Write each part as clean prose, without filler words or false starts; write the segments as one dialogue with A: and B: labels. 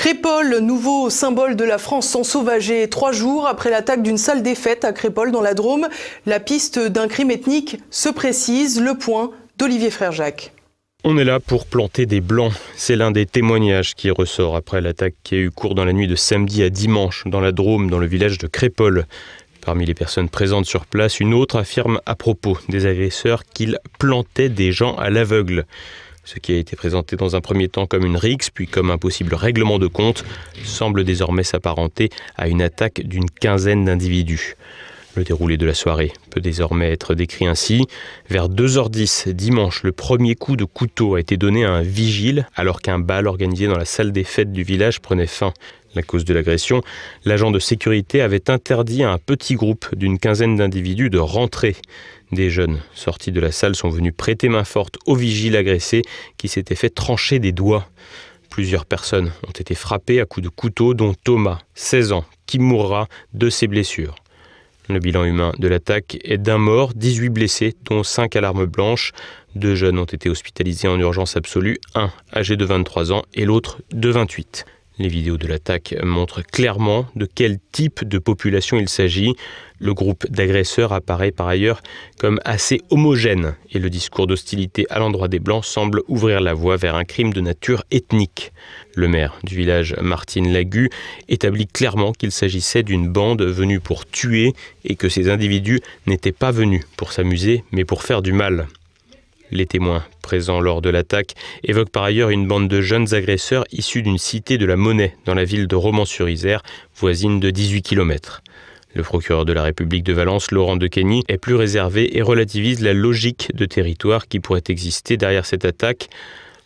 A: Crépol, nouveau symbole de la France ensauvagée. 3 jours après l'attaque d'une salle des fêtes à Crépol dans la Drôme, la piste d'un crime ethnique se précise. Le point d'Olivier Frère-Jacques.
B: On est là pour planter des blancs. C'est l'un des témoignages qui ressort après l'attaque qui a eu cours dans la nuit de samedi à dimanche dans la Drôme, dans le village de Crépol. Parmi les personnes présentes sur place, une autre affirme à propos des agresseurs qu'ils plantaient des gens à l'aveugle. Ce qui a été présenté dans un premier temps comme une rixe, puis comme un possible règlement de compte, semble désormais s'apparenter à une attaque d'une quinzaine d'individus. Le déroulé de la soirée peut désormais être décrit ainsi. Vers 2h10 dimanche, le premier coup de couteau a été donné à un vigile alors qu'un bal organisé dans la salle des fêtes du village prenait fin. La cause de l'agression, l'agent de sécurité avait interdit à un petit groupe d'une quinzaine d'individus de rentrer. Des jeunes sortis de la salle sont venus prêter main forte au vigile agressé qui s'était fait trancher des doigts. Plusieurs personnes ont été frappées à coups de couteau, dont Thomas, 16 ans, qui mourra de ses blessures. Le bilan humain de l'attaque est d'un mort, 18 blessés, dont 5 à l'arme blanche. 2 jeunes ont été hospitalisés en urgence absolue, un âgé de 23 ans et l'autre de 28. Les vidéos de l'attaque montrent clairement de quel type de population il s'agit. Le groupe d'agresseurs apparaît par ailleurs comme assez homogène et le discours d'hostilité à l'endroit des Blancs semble ouvrir la voie vers un crime de nature ethnique. Le maire du village, Martine Lagu, établit clairement qu'il s'agissait d'une bande venue pour tuer et que ces individus n'étaient pas venus pour s'amuser mais pour faire du mal. Les témoins présents lors de l'attaque évoquent par ailleurs une bande de jeunes agresseurs issus d'une cité de la Monnaie dans la ville de Romans-sur-Isère, voisine de 18 km. Le procureur de la République de Valence, Laurent Dequeny, est plus réservé et relativise la logique de territoire qui pourrait exister derrière cette attaque.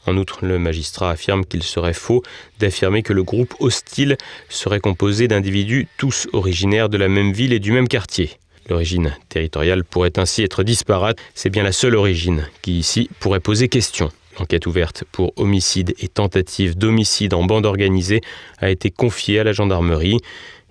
B: En outre, le magistrat affirme qu'il serait faux d'affirmer que le groupe hostile serait composé d'individus tous originaires de la même ville et du même quartier. L'origine territoriale pourrait ainsi être disparate, c'est bien la seule origine qui ici pourrait poser question. L'enquête ouverte pour homicide et tentative d'homicide en bande organisée a été confiée à la gendarmerie.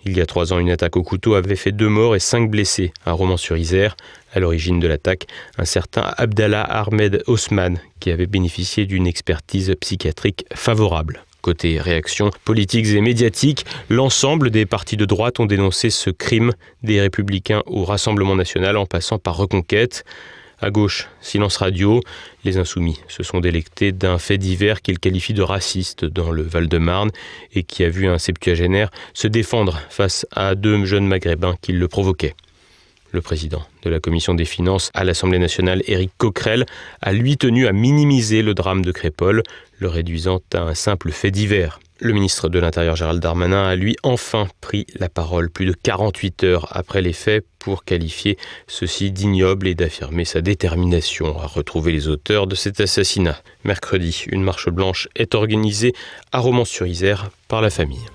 B: Il y a 3 ans, une attaque au couteau avait fait 2 morts et 5 blessés à Romans-sur-Isère. À l'origine de l'attaque, un certain Abdallah Ahmed Osman qui avait bénéficié d'une expertise psychiatrique favorable. Côté réactions politiques et médiatiques, l'ensemble des partis de droite ont dénoncé ce crime, des Républicains au Rassemblement national en passant par Reconquête. À gauche, silence radio. Les Insoumis se sont délectés d'un fait divers qu'ils qualifient de raciste dans le Val-de-Marne et qui a vu un septuagénaire se défendre face à 2 jeunes maghrébins qui le provoquaient. Le président de la commission des finances à l'Assemblée nationale, Éric Coquerel, a lui tenu à minimiser le drame de Crépol, le réduisant à un simple fait divers. Le ministre de l'Intérieur Gérald Darmanin a lui enfin pris la parole plus de 48 heures après les faits pour qualifier ceci d'ignoble et d'affirmer sa détermination à retrouver les auteurs de cet assassinat. Mercredi, une marche blanche est organisée à Romans-sur-Isère par la famille.